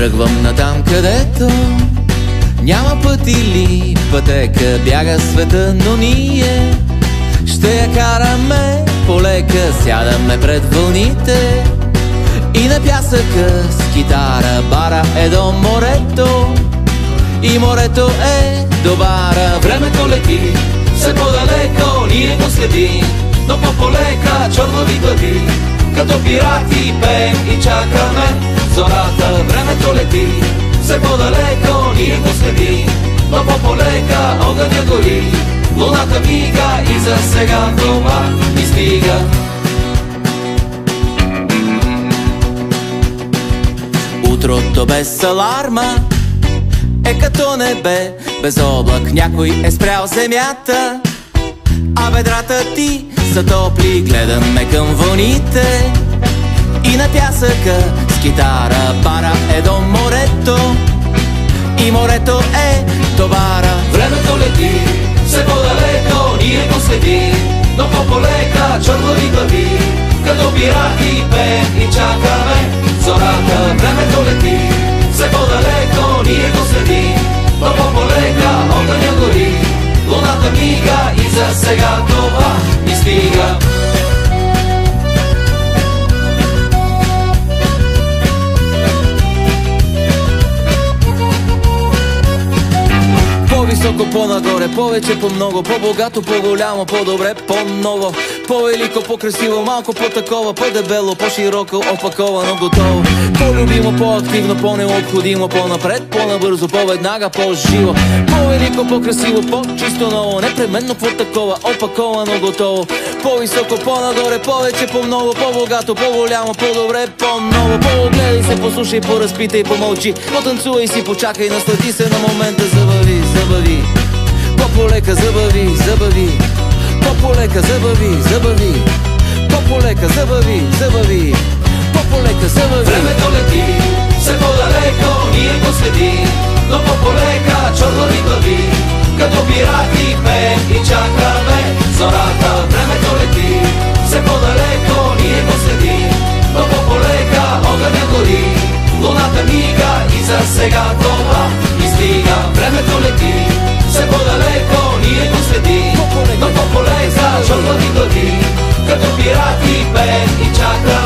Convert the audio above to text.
Тръгвам натам, където няма път или пътека, бяга света, но ние ще я караме полека. Сядаме пред вълните и на пясъка с китара. Бара е до морето и морето е до бара. Времето лети, все по-далеко ние го следим, но по-полека чорнови глави, като пирати пеем и чакаме зората. Времето лети, все по-далеко ние го следим, но по-полека огъня гори, луната мига и за сега това ни стига. Утрото без аларма е като небе без облак, някой е спрял земята, а ведрата ти са топли. Гледаме към вълните и на пясъка с китара. Бара е до морето и морето е до бара. Времето лети, все по-далеко ние го следим, но по-полека чорнови глави, като пирати пеем и чакаме зората. Времето лети, все по-далеко ние го следим, но по-полека огъня гори, луната мига и за сега това ни стига. По-високо, по-нагоре, повече, по-много, по-богато, по-голямо, по-добре, по-ново, по-велико, по-красиво, малко по-такова, по-дебело, по-широко, опаковано, готово. По-любимо, по-активно, по-необходимо, по-напред, по-набързо, по-веднага, по-живо. По-велико, по-красиво, по-чисто ново, непременно по-такова, опаковано, готово. По-високо, по-нагоре, повече, по-много, по-богато, по-голямо, по-добре, по-ново. По-гледай се, послушай, поразпитай, помълчи, потанцувай си, почакай, наслади се на момента, забави, забави. По-полека забави, забави. По-полека забави, забави. По-полека забави, забави. По-полека забави. Времето лети, все по-далеко ние го следим, но по-полека чорнови глави, като пирати пеем и чакаме зората. Времето лети, все по-далеко ние го следим, но по-полека огъня гори, луната мига и за сега това ни стига. Времето лети, все по-далеко ние го следим, но по-полека чорнови глави, като пирати пеем и чакаме